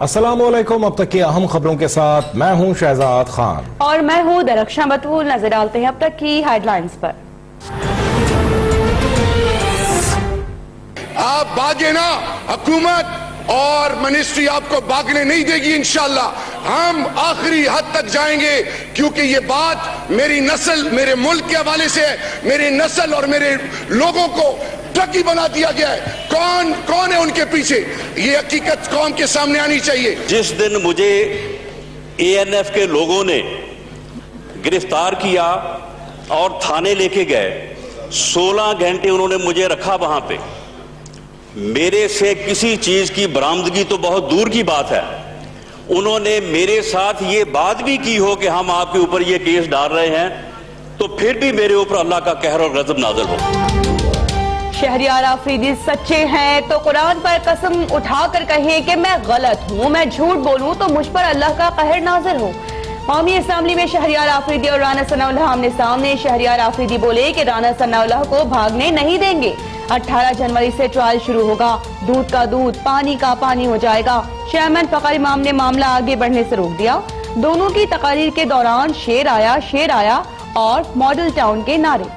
अस्सलामुअलैकुम। अब तक की अहम खबरों के साथ मैं हूं शहजाद खान और मैं हूं दरख्शां बतूल। नजर डालते हैं अब तक की हेडलाइंस पर। आप भागे ना, हुकूमत और मिनिस्ट्री आपको भागने नहीं देगी। इंशाअल्लाह हम आखिरी हद तक जाएंगे, क्योंकि ये बात मेरी नस्ल, मेरे मुल्क के हवाले से है। मेरी नस्ल और मेरे लोगों को टकी बना दिया गया है। कौन है उनके पीछे, ये हकीकत कौम के सामने आनी चाहिए। जिस दिन मुझे ANF के लोगों ने गिरफ्तार किया और थाने लेके गए, 16 घंटे उन्होंने मुझे रखा वहां पे। मेरे से किसी चीज की बरामदगी तो बहुत दूर की बात है। उन्होंने मेरे साथ ये बात भी की हो कि हम आपके ऊपर ये केस डाल रहे हैं, तो फिर भी मेरे ऊपर अल्लाह का कहर और गजब नाज़िल हो। शहरियार आफरीदी सच्चे हैं तो कुरान पर कसम उठाकर कहे कि मैं गलत हूँ, मैं झूठ बोलूँ तो मुझ पर अल्लाह का कहर नाज़िल हो। कौमी असेंबली में शहरियार आफरीदी और राना सनाउल्लाह आमने सामने। शहरियार आफरीदी बोले कि राना सनाउल्लाह को भागने नहीं देंगे। 18 जनवरी से ट्रायल शुरू होगा। दूध का दूध, पानी का पानी हो जाएगा। चेयरमैन फखर इमाम ने मामला आगे बढ़ने से रोक दिया। दोनों की तकारीर के दौरान शेर आया और मॉडल टाउन के नारे।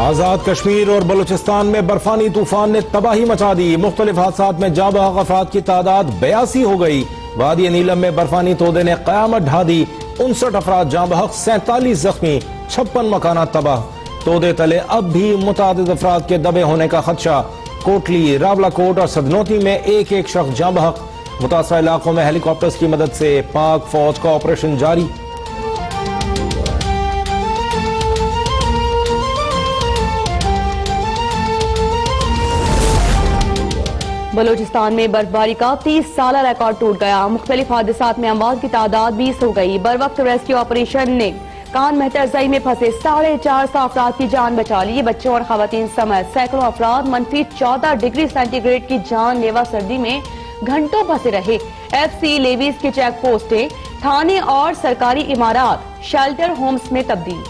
आजाद कश्मीर और बलूचिस्तान में बर्फानी तूफान ने तबाही मचा दी। मुख्तलिफ हादसात में जाँ बहक अफराद की तादाद 82 हो गई। वादी नीलम में बर्फानी तोदे ने कयामत ढा दी। 59 अफराद जाँ बहक, 47 जख्मी, 56 मकानात तबाह। तोदे तले अब भी मुतादिद अफराद के दबे होने का खदशा। कोटली, रावलाकोट और सदनोती में एक एक शख्स जाँ बहक। मुतासरा इलाकों में हेलीकॉप्टर्स की मदद से पाक फौज का ऑपरेशन जारी। बलूचिस्तान में बर्फबारी का 30 साल रिकॉर्ड टूट गया। मुख्तलिफ हादसात में अमवात की तादाद 20 हो गई। बर वक्त रेस्क्यू ऑपरेशन ने कान मेहतरजई में फंसे 450 अफराद की जान बचा ली। बच्चों और खवातीन समेत सैकड़ों अफराद -14 डिग्री सेंटीग्रेड की जानलेवा सर्दी में घंटों फंसे रहे। FC लेवीज की चेक पोस्टें, थाने और सरकारी इमारात शेल्टर होम्स में तब्दील।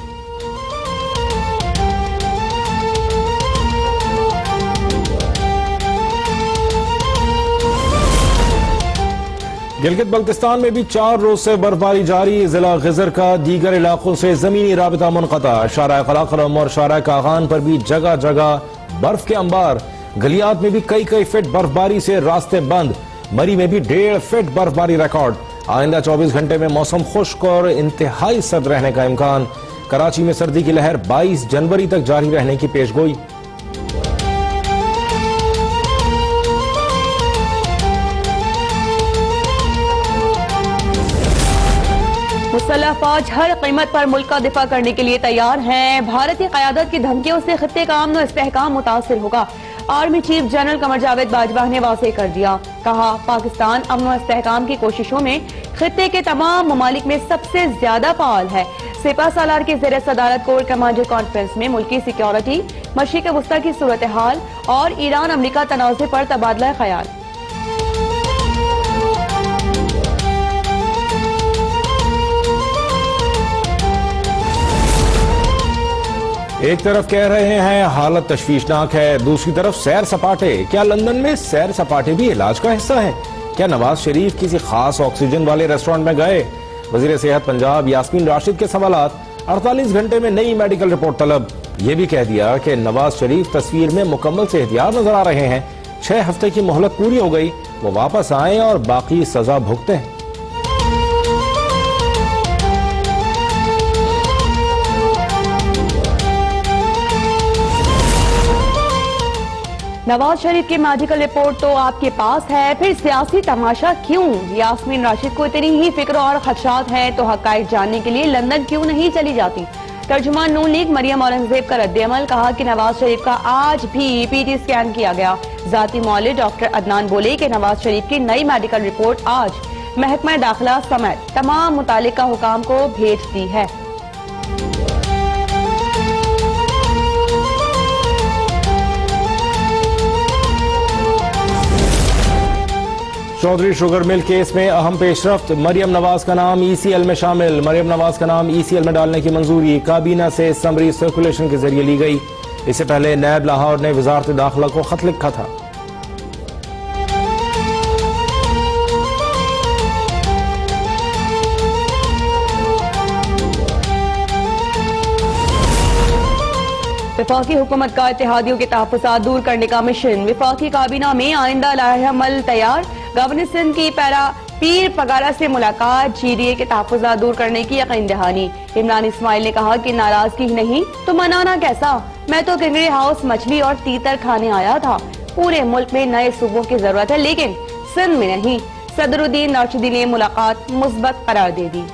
गिलगित बल्तिस्तान में भी 4 रोज से बर्फबारी जारी। जिला गिजर का दीगर इलाकों से जमीनी राबिता मुनक़ता। शारा कलाकरम और शारा कागान पर भी जगह जगह बर्फ के अंबार। गलियात में भी कई फीट बर्फबारी से रास्ते बंद। मरी में भी 1.5 फीट बर्फबारी रिकॉर्ड। आइंदा 24 घंटे में मौसम खुश्क और इंतहाई सर्द रहने का इम्कान। कराची में सर्दी की लहर 22 जनवरी तक जारी रहने की पेशगोई। मुसल्लह फौज हर कीमत पर मुल्क का दिफा करने के लिए तैयार है। भारतीय क़यादत की धमकियों से खित्ते का अमन और इस्तेहकाम मुतासिर होगा। Army chief general Qamar Javed Bajwa ने वाज़ेह कर दिया। कहा, पाकिस्तान अमन और इस्तेहकाम की कोशिशों में खित्ते के तमाम ममालिक में सबसे ज्यादा फाल है। सिपह सालार की ज़ेर सदारत कोर कमांडर कॉन्फ्रेंस में मुल्की सिक्योरिटी, मशरिक़ वस्ता की सूरत हाल और ईरान अमरीका तनाज़े पर तबादला ख्याल। एक तरफ कह रहे हैं हालत तशवीशनाक है, दूसरी तरफ सैर सपाटे। क्या लंदन में सैर सपाटे भी इलाज का हिस्सा है? क्या नवाज शरीफ किसी खास ऑक्सीजन वाले रेस्टोरेंट में गए? वजीर सेहत पंजाब यास्मीन राशिद के सवालात। 48 घंटे में नई मेडिकल रिपोर्ट तलब। यह भी कह दिया कि नवाज शरीफ तस्वीर में मुकम्मल सेहतियात नजर आ रहे हैं। 6 हफ्ते की मोहलत पूरी हो गई, वो वापस आए और बाकी सजा भुगतें। नवाज शरीफ की मेडिकल रिपोर्ट तो आपके पास है, फिर सियासी तमाशा क्यों? यास्मीन राशिद को इतनी ही फिक्र और खदशात हैं तो हक़ाइक़ जानने के लिए लंदन क्यों नहीं चली जाती? तर्जुमान नून लीग मरियम औरंगजेब का रद्द-ए-अमल। कहा कि नवाज शरीफ का आज भी PT स्कैन किया गया। जाती मौलिद डॉक्टर अदनान बोले कि नवाज शरीफ की नई मेडिकल रिपोर्ट आज महकमा दाखिला समेत तमाम मुतालिका हुकाम को भेज दी है। चौधरी शुगर मिल केस में अहम पेशरफ्त, मरियम नवाज का नाम ECL में शामिल। मरियम नवाज का नाम ECL में डालने की मंजूरी काबीना से समरी सर्कुलेशन के जरिए ली गई। इससे पहले नैब लाहौर ने वजारत दाखिला को खत लिखा था। वफाकी हुकूमत का इत्तेहादियों के तहफ़्फ़ुज़ात दूर करने का मिशन। वफाकी काबीना में आइंदा लाहेअमल तैयार। गवर्नर सिंध की पीर पगारा से मुलाकात। GDA के तहफ़्फ़ुज़ात दूर करने की यकीन दहानी। इमरान इस्माइल ने कहा कि नाराजगी ही नहीं तो मनाना कैसा। मैं तो किंगरी हाउस मछली और तीतर खाने आया था। पूरे मुल्क में नए सूबों की जरूरत है लेकिन सिंध में नहीं। सदरुद्दीन राशिदी ने मुलाकात मुस्बत करार दे दी।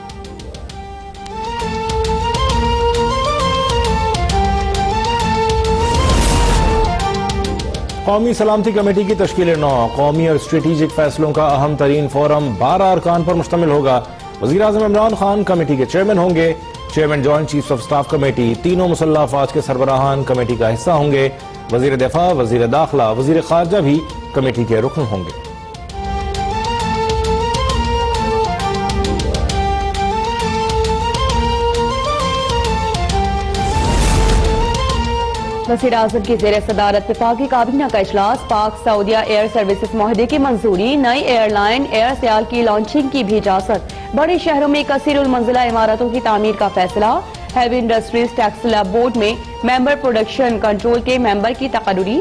कौमी सलामती कमेटी की तश्कील 9। कौमी और स्ट्रेटेजिक फैसलों का अहम तरीन फोरम 12 अरकान पर मुश्तमिल होगा। वज़ीर-ए-आज़म इमरान खान कमेटी के चेयरमैन होंगे। Chairman joint chiefs of staff committee, तीनों मुसल्लह अफवाज के सरबराहान कमेटी का हिस्सा होंगे। वज़ीर दिफा, वज़ीर दाखिला, वज़ीर खारजा भी कमेटी के रुकन होंगे। वज़ीर-ए-आज़म की ज़ेर सदारत वफाकी काबीना का इजलास। पाक सऊदिया एयर सर्विसेज मुआहदे की मंजूरी। नई एयरलाइन एयर सियाल की लॉन्चिंग की भी इजाजत। बड़े शहरों में कसीरुल मंजिला इमारतों की तामीर का फैसला। Heavy industries tax lab board में मेंबर प्रोडक्शन कंट्रोल के मेंबर की तकर्री।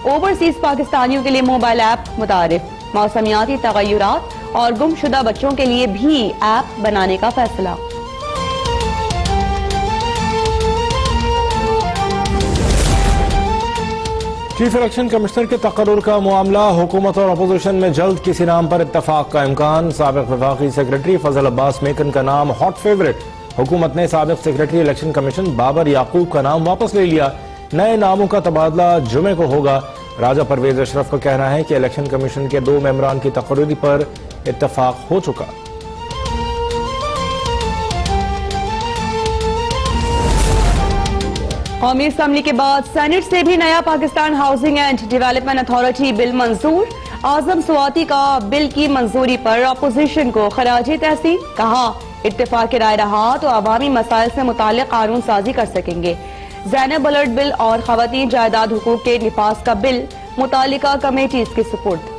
ओवरसीज पाकिस्तानियों के लिए मोबाइल ऐप मुतारिफ। मौसमियाती तगय्युरात और गुमशुदा बच्चों के लिए भी ऐप बनाने का फैसला। चीफ इलेक्शन कमिश्नर के तकर्रुर का मामला। हुकूमत और अपोजिशन में जल्द किसी नाम पर इत्तफाक का इम्कान। साबिक वफाकी सेक्रेटरी फजल अब्बास मेकन का नाम हॉट फेवरेट। हुकूमत ने साबिक सेक्रेटरी इलेक्शन कमीशन बाबर याकूब का नाम वापस ले लिया। नए नामों का तबादला जुमे को होगा। राजा परवेज अशरफ का कहना है कि इलेक्शन कमीशन के 2 मेंबरान की तकर्री पर इत्तफाक हो चुका। कौमी असम्बली के बाद सेनेट से भी नया Pakistan housing and development authority bill मंजूर। आजम स्वाति का बिल की मंजूरी पर अपोजिशन को खराजे तहसीन। कहा इत्तेफाक राय रहा तो अवामी मसाइल से मुताल्लिक कानून साजी कर सकेंगे। ज़ैनब अलर्ट बिल और खवातीन जायदाद हुकूक के निफाज का बिल मुतालिका कमेटीज के सुपुर्द।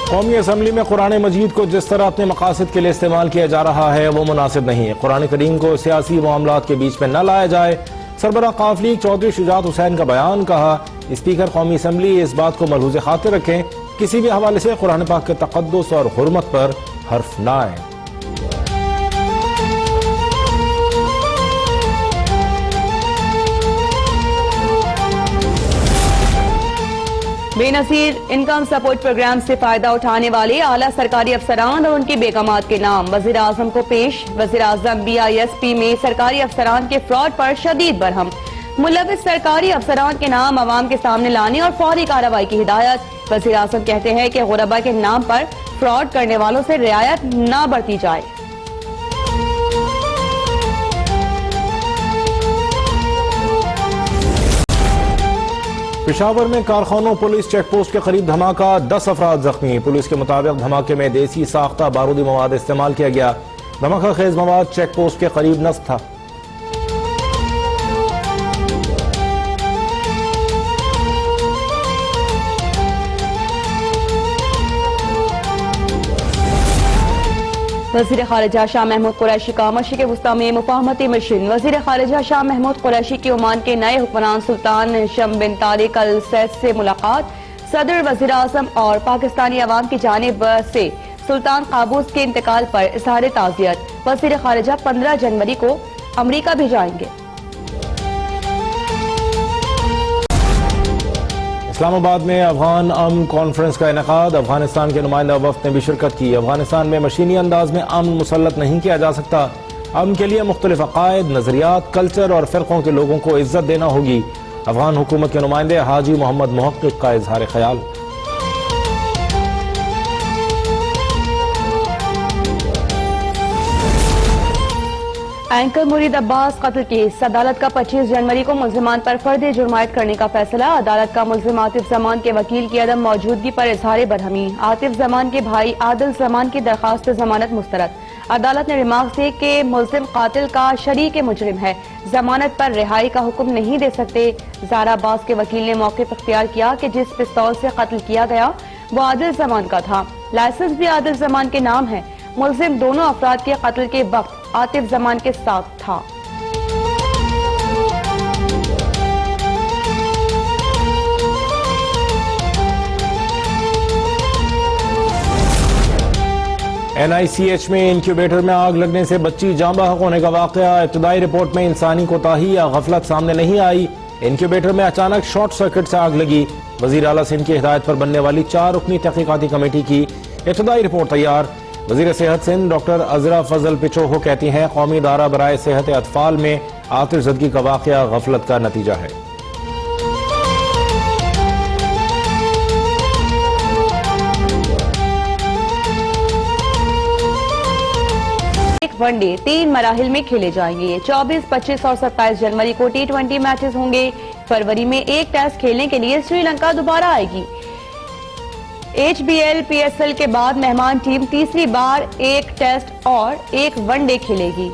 कौमी असम्बली में कुरान मजीद को जिस तरह अपने मकासद के लिए इस्तेमाल किया जा रहा है वो मुनासिब नहीं है। कुरान करीम को सियासी मामलात के बीच में न लाया जाए। सरबराह काफ लीग चौधरी शुजात हुसैन का बयान। कहा स्पीकर कौमी असम्बली इस बात को मलहूज़ खातिर रखें किसी भी हवाले से कुरान पाक के तक़द्दुस और हुर्मत पर हर्फ न आए। बेनजीर इनकम सपोर्ट प्रोग्राम से फायदा उठाने वाले आला सरकारी अफसरान और उनकी बेगमात के नाम वज़ीर आज़म को पेश। वज़ीर आज़म BISP में सरकारी अफसरान के फ्रॉड पर शदीद बरहम। मुलविस सरकारी अफसरान के नाम अवाम के सामने लाने और फौरी कार्रवाई की हिदायत। वज़ीर आज़म कहते हैं कि गुरबा के नाम पर फ्रॉड करने वालों से रियायत न बरती जाए। पेशावर में कारखानों पुलिस चेक पोस्ट के करीब धमाका। 10 अफराद जख्मी। पुलिस के मुताबिक धमाके में देसी साख्ता बारूदी मवाद इस्तेमाल किया गया। धमाका खेज मवाद चेक पोस्ट के करीब नस्ब था। वज़ीर खारिजा शाह महमूद कुरैशी का मशरिक़ वस्ता में मुफाहमती मिशन। वज़ीर खारिजा शाह महमूद कुरैशी की ओमान के नए हुक्मरान सुल्तान हिशम बिन तारिक अल सैद से मुलाकात। सदर, वज़ीर आज़म और पाकिस्तानी अवाम की जानिब से सुल्तान काबूस के इंतकाल पर इज़हार ताज़ियत। वज़ीर खारिजा 15 जनवरी को अमरीका भी जाएंगे। इस्लामाबाद में अफगान अमन कॉन्फ्रेंस का इनेकाद। अफगानिस्तान के नुमाइंदा वफ्द ने भी शिरकत की। अफगानिस्तान में मशीनी अंदाज में अमन मुसल्लत नहीं किया जा सकता। अमन के लिए मुख्तलिफ अकायद, नजरियात, कल्चर और फिरकों के लोगों को इज्जत देना होगी। अफगान हुकूमत के नुमाइंदे हाजी मोहम्मद मुहक्किक का इजहार ख्याल। एंकर मुरीद अब्बास कत्ल केस अदालत का 25 जनवरी को मुल्जिमान पर फर्द जुर्मायत करने का फैसला। अदालत का मुल्जिम आतिफ जमान के वकील की अदम मौजूदगी पर इजहार बरहमी। आतिफ जमान के भाई आदिल जमान की दरखास्त जमानत मुस्तरद। अदालत ने रिमार्क से कि मुल्जिम कातिल का शरीक मुजरिम है, जमानत पर रिहाई का हुक्म नहीं दे सकते। ज़ारा अब्बास के वकील ने मौक़िफ़ इख्तियार किया कि जिस पिस्तौल से कत्ल किया गया वो आदिल जमान का था, लाइसेंस भी आदिल जमान के नाम है। मुल्जिम दोनों अफराद के कत्ल के वक्त आतिफ जमान के साथ था। NICH में इंक्यूबेटर में आग लगने से बच्ची जाँ बहक होने का वाकया। इब्तदाई रिपोर्ट में इंसानी कोताही या गफलत सामने नहीं आई। इंक्यूबेटर में अचानक शॉर्ट सर्किट से आग लगी। वजीर आला सिंध की हिदायत पर बनने वाली 4 रुकनी तहकीकाती कमेटी की इब्तदाई रिपोर्ट तैयार। वजीर सेहत सिंध डॉक्टर अजरा फजल पिचोहो कहती हैं कौमी इदारा बराए सेहत अतफाल में आतिशज़दगी का वाकया गफलत का नतीजा है। वनडे 3 मराहिल में खेले जाएंगे। 24, 25 और 27 जनवरी को T20 मैचेस होंगे। फरवरी में एक टेस्ट खेलने के लिए श्रीलंका दोबारा आएगी। HBL PSL के बाद मेहमान टीम तीसरी बार एक टेस्ट और एक वनडे खेलेगी।